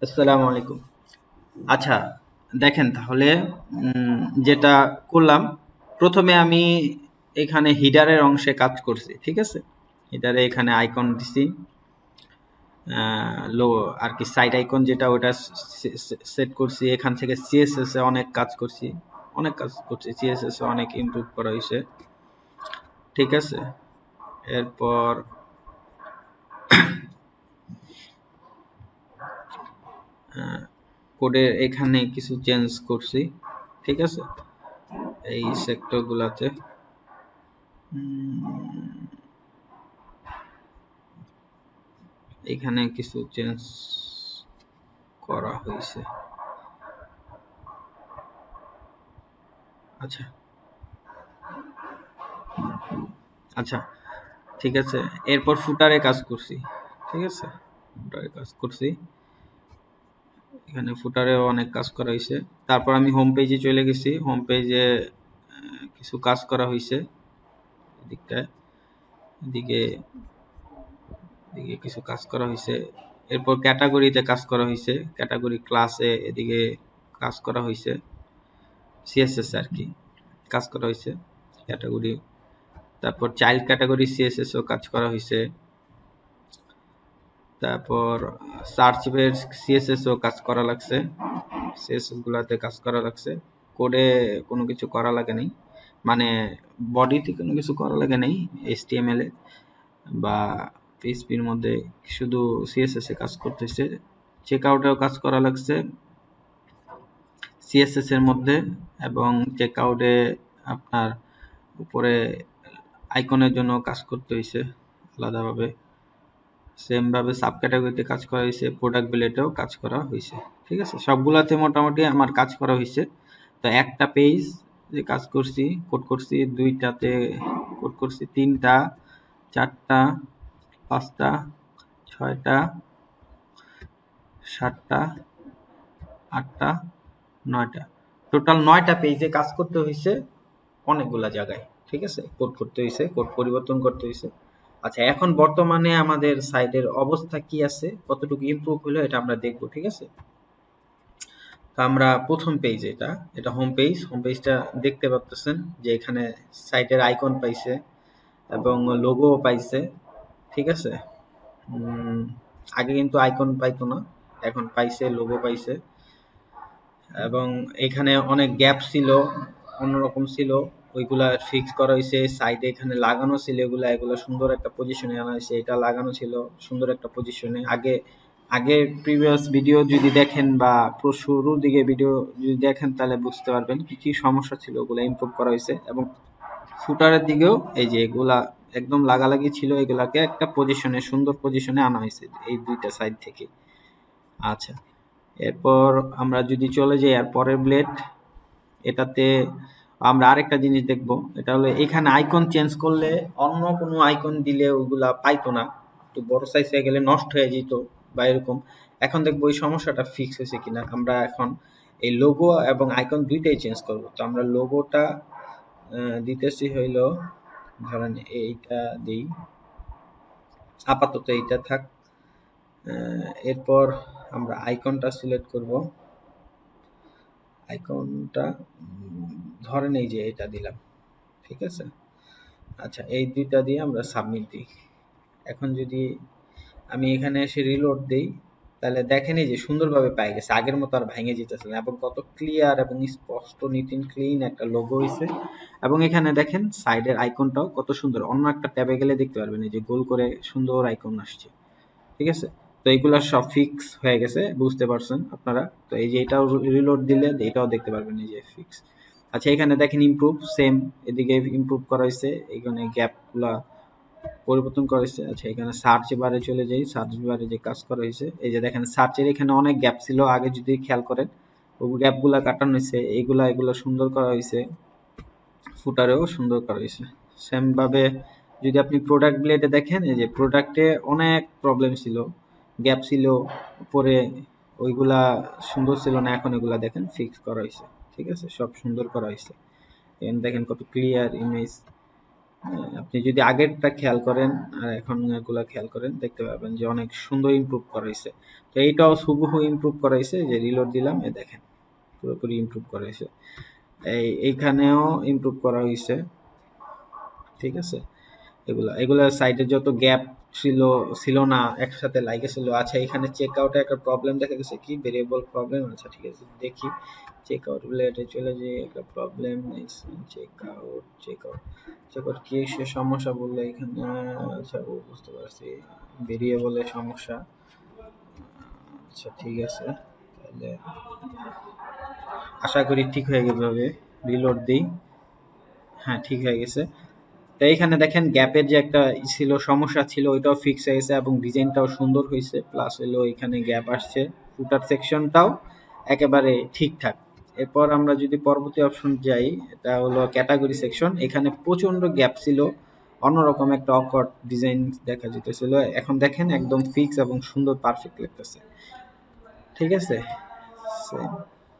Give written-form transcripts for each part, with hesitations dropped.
আসসালামু আলাইকুম। আচ্ছা, দেখেন তাহলে যেটা করলাম, প্রথমে আমি এখানে হিডারের অংশে কাজ করছি, ঠিক আছে? হিডারে এখানে আইকন দিছি, লো আর কি সাইড আইকন যেটা ওটা সেট করছি। এখান থেকে সিএসএস এ অনেক কাজ করছি, সিএসএস এ অনেক ইমপ্রুভ করা হয়েছে, ঠিক আছে? এরপর কোডের এখানে কিছু চেঞ্জ করছি, ঠিক আছে? এই সেক্টর গুলাতে এখানে কিছু চেঞ্জ করা হয়েছে। আচ্ছা আচ্ছা, ঠিক আছে। এরপর ফুটারে কাজ করছি, ঠিক আছে? ফুটারে কাজ করছি, এখানে ফুটারেও অনেক কাজ করা হয়েছে। তারপর আমি হোম পেজে চলে গেছি। হোম পেজে কিছু কাজ করা হয়েছে, এদিকটায় এদিকে এদিকে কিছু কাজ করা হয়েছে। এরপর ক্যাটাগরিতে কাজ করা হয়েছে, ক্যাটাগরি ক্লাসে এদিকে কাজ করা হয়েছে, সিএসএস আর কি কাজ করা হয়েছে ক্যাটাগরি। তারপর চাইল্ড ক্যাটাগরি সিএসএস ও কাজ করা হয়েছে। তারপর সার্চ বেস সিএসএস ও কাজ করা লাগছে, সিএসএস গুলাতে কাজ করা লাগছে। কোডে কোনো কিছু করা লাগে নাই, মানে বডিতে কোনো কিছু করা লাগে নাই এইচটিএমএল এ বা পিএইচপির মধ্যে, শুধু সিএসএস এ কাজ করতেছে। চেক আউটেও কাজ করা লাগছে সিএসএস এর মধ্যে, এবং চেক আউটে আপনার উপরে আইকনের জন্য কাজ করতে হয়েছে আলাদাভাবে। সেম ভাবে সাব ক্যাটাগরিতে কাজ করা হয়েছে, প্রোডাক্ট বিলেটেও কাজ করা হয়েছে, ঠিক আছে? সবগুলাতে মোটামুটি আমার কাজ করা হয়েছে। তো একটা পেজ যে কাজ করছি, কোড করছি, দুইটাতে কোড করছি, তিনটা, চারটা, পাঁচটা, ছয়টা, সাতটা, আটটা, নয়টা, টোটাল 9টা পেজে কাজ করতে হয়েছে অনেকগুলা জায়গায়, ঠিক আছে? কোড করতে হয়েছে, কোড পরিবর্তন করতে হয়েছে। আচ্ছা, এখন বর্তমানে আমাদের সাইটের অবস্থা কি আছে, কতটুকু ইমপ্রুভ হলো, এটা আমরা দেখবো, ঠিক আছে? তো আমরা প্রথম পেজ, এটা হোম পেজ। হোম পেজটা দেখতে পাচ্ছেন যে এখানে সাইটের আইকন পাইছে এবং লোগো পাইছে, ঠিক আছে? আগে কিন্তু আইকন পাইতো না, এখন পাইছে, লোগো পাইছে। এবং এখানে অনেক গ্যাপ ছিল, অন্যরকম ছিল, ওইগুলা ফিক্স করা হয়েছে। সাইডে এখানে লাগানো ছিল, এগুলা সুন্দর একটা পজিশনে আনা হয়েছে। এটা লাগানো ছিল সুন্দর একটা পজিশনে। আগের প্রিভিয়াস ভিডিও যদি দেখেন বা শুরুর দিকে ভিডিও যদি দেখেন, তাহলে বুঝতে পারবেন কি কি সমস্যা ছিল, ওগুলা ইমপ্রুভ করা হয়েছে। এবং ফুটারের দিকেও এই যে এগুলা একদম লাগালাগি ছিল, এগুলাকে একটা পজিশনে, সুন্দর পজিশনে আনা হয়েছে এই দুইটা সাইড থেকে। আচ্ছা, এরপর আমরা যদি চলে যাই আর পরের ব্লেড, এটাতে আমরা আরেকটা জিনিস দেখব। এটা হলো এখানে আইকন চেঞ্জ করলে, অন্য কোনো আইকন দিলে ওগুলা পাইতো না, একটু বড় সাইজ হয়ে গেলে নষ্ট হয়ে যেত বা এরকম। এখন দেখবো এই সমস্যাটা ফিক্স হয়েছে কিনা। আমরা এখন এই লোগো এবং আইকন দুইটাই চেঞ্জ করব। তো আমরা লোগোটা দিতেছি হইলো, ধরেন এইটা দিই, আপাতত এইটা থাক। এরপর আমরা আইকনটা সিলেক্ট করব। আইকনটা ধরেন এই যে এটা দিলাম, ঠিক আছে? আচ্ছা, এই দুইটা দিয়ে আমরা সাবমিট দিই। এখন যদি আমি এখানে এসে রিলোড দেই, তাহলে দেখেন এই যে সুন্দরভাবে পাই গেছে, আগের মতো আর ভেঙে যেতেছে না, এবং কত ক্লিয়ার এবং স্পষ্ট, নিট এন্ড ক্লিন একটা লোগো হয়েছে। এবং এখানে দেখেন সাইডের আইকনটাও কত সুন্দর, অন্য একটা ট্যাবে গেলে দেখতে পারবেন এই যে গোল করে সুন্দর আইকন আসছে, ঠিক আছে? তো এইগুলা সব ফিক্স হয়ে গেছে, বুঝতে পারছেন আপনারা? তো এই যে এটাও রিলোড দিলে এটাও দেখতে পারবেন এই যে ফিক্স। আচ্ছা, এখানে দেখেন ইমপ্রুভ, সেম এদিকে ইমপ্রুভ করা হয়েছে, এখানে গ্যাপগুলা পরিবর্তন করা হয়েছে। আচ্ছা, এখানে সার্চ বারে চলে যাই, সার্চ বারে যে কাজ করা হয়েছে, এই যে দেখেন সার্চের এখানে অনেক গ্যাপ ছিল আগে, যদি খেয়াল করেন ওই গ্যাপগুলা কাটানো হয়েছে, এগুলা সুন্দর করা হয়েছে। ফুটারেও সুন্দর করা হয়েছে সেম ভাবে। যদি আপনি প্রোডাক্ট ব্লেডে দেখেন, এই যে প্রোডাক্টে অনেক প্রবলেম ছিল, গ্যাপ ছিল উপরে, ওইগুলা সুন্দর ছিল না, এখন এগুলা দেখেন ফিক্স করা হয়েছে, ঠিক আছে? সব সুন্দর করা হয়েছে। দেখেন কত ক্লিয়ার ইমেজ, আপনি যদি আগেরটা খেয়াল করেন আর এখন এগুলা খেয়াল করেন দেখতে পাবেন যে অনেক সুন্দর ইমপ্রুভ করা হয়েছে। তো এইটাও হুবহু ইমপ্রুভ করা হয়েছে, যে রিলোড দিলাম এ দেখেন পুরোপুরি ইমপ্রুভ করা হয়েছে। এইখানেও ইমপ্রুভ করা হয়েছে, ঠিক আছে। এগুলা সাইডে যত গ্যাপ ছিল ছিল না একসাথে লাগেছিল। আচ্ছা এখানে চেক আউটে একটা প্রবলেম দেখা গেছে, কি ভেরিয়েবল প্রবলেম। আচ্ছা ঠিক আছে দেখি, চেক আউট রিলেটে চলে যে একটা প্রবলেম চেক আউট কি সে সমস্যা বললে এখানে। আচ্ছা ও বুঝতে পারছি, ভেরিয়েবলের সমস্যা। আচ্ছা ঠিক আছে, তাহলে আশা করি ঠিক হয়ে যাবে। রিলোড দিই, হ্যাঁ ঠিক হয়ে গেছে। তো এইখানে দেখেন গ্যাপের যে একটা ছিল সমস্যা ছিল ওইটাও ফিক্স হয়ে গেছে এবং ডিজাইনটাও সুন্দর হয়েছে। প্লাস হলো এখানে গ্যাপ আসছে, ফুটার সেকশনটাও একেবারে ঠিকঠাক। এরপর আমরা যদি পরবর্তী অপশন যাই, এটা হলো ক্যাটাগরি সেকশন। এখানে প্রচন্ড গ্যাপ ছিল, অন্যরকম একটা অকওয়ার্ড ডিজাইন দেখা যেতেছিল। এখন দেখেন একদম ফিক্স এবং সুন্দর পারফেক্ট লাগতেছে, ঠিক আছে।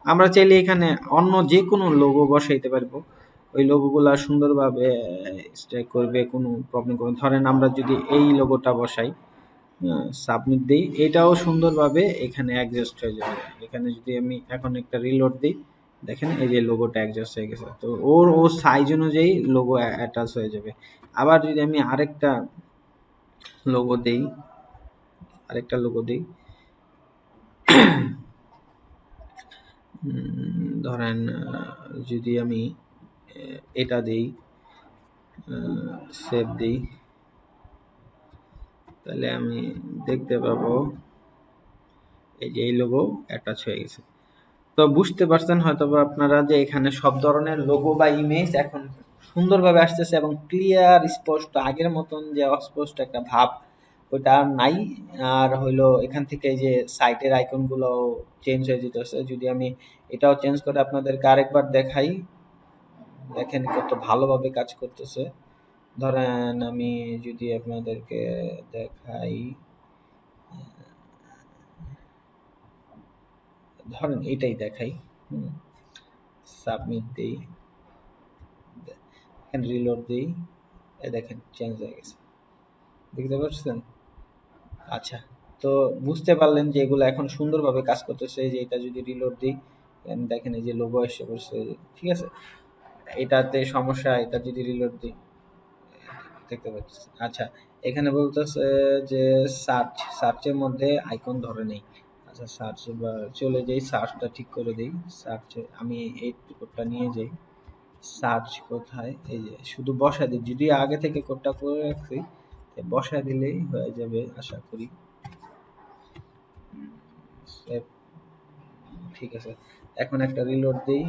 আমরা চাইলে এখানে অন্য যে কোনো লোগো বসাইতে পারবো, ওই লোগোগুলা সুন্দরভাবে স্ট্রাইক করবে, কোনো প্রবলেম করবে। ধরেন আমরা যদি এই লোগোটা বসাই, সাবমিট দিই, এটাও সুন্দরভাবে এখানে অ্যাডজাস্ট হয়ে যাবে। এখানে যদি আমি এখন একটা রিলোড দিই, দেখেন এই যে লোগোটা অ্যাডজাস্ট হয়ে গেছে। তো ও সাইজ অনুযায়ী লোগো অ্যাটাচ হয়ে যাবে। আবার যদি আমি লোগো দেই আরেকটা লোগো দিই, ধরেন যদি আমি এটা দিই, সেভ দিই, তাহলে আমি দেখতে পাবো এই যে এই লোগো অ্যাটাচ হয়ে গেছে। তো বুঝতে পারছেন হয়তোবা আপনারা যে এখানে সব ধরনের লোগো বা ইমেজ এখন সুন্দরভাবে আসতেছে এবং ক্লিয়ার স্পষ্ট, আগের মতন যে অস্পষ্ট একটা ভাব ওইটা আর নাই। আর হইলো এখান থেকে যে সাইটের আইকনগুলো চেঞ্জ হয়ে যেতেছে। যদি আমি এটাও চেঞ্জ করে আপনাদেরকে আরেকবার দেখাই, দেখেন কত ভালোভাবে কাজ করতেছে। ধরেন আমি যদি আপনাদেরকে দেখাই, ধরেন এটাই দেখাই, সাবমিট দিই, রিলোড দিই, দেখেন চেঞ্জ হয়ে গেছে, দেখতে পাচ্ছেন। আচ্ছা, তো বুঝতে পারলেন যে এগুলো এখন সুন্দরভাবে কাজ করতেছে। যে এটা যদি রিলোড দিই, দেখেন এই যে লোগো এসে পড়ছে, ঠিক আছে। এটাতে সমস্যা, এটা যদি রিলোড দিই দেখতে পাচ্ছি। আচ্ছা এখানে বলতেছে যে সার্চের মধ্যে আইকন ধরে নেই। আচ্ছা সার্চ বা চলে যাই, সার্চটা ঠিক করে দিই। সার্চে আমি এই কোডটা নিয়ে যাই, সার্চ কোথায়, এই যে শুধু বসা দিই। যদি আগে থেকে কোডটা করে রাখছি বসা দিলেই হয়ে যাবে আশা করি। ঠিক আছে, এখন একটা রিলোড দিই,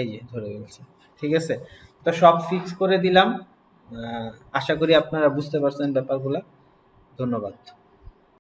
এই যে ধরে গেছে, ঠিক আছে। তো সব ফিক্স করে দিলাম। আশা করি আপনারা বুঝতে পারছেন ব্যাপারগুলা। ধন্যবাদ।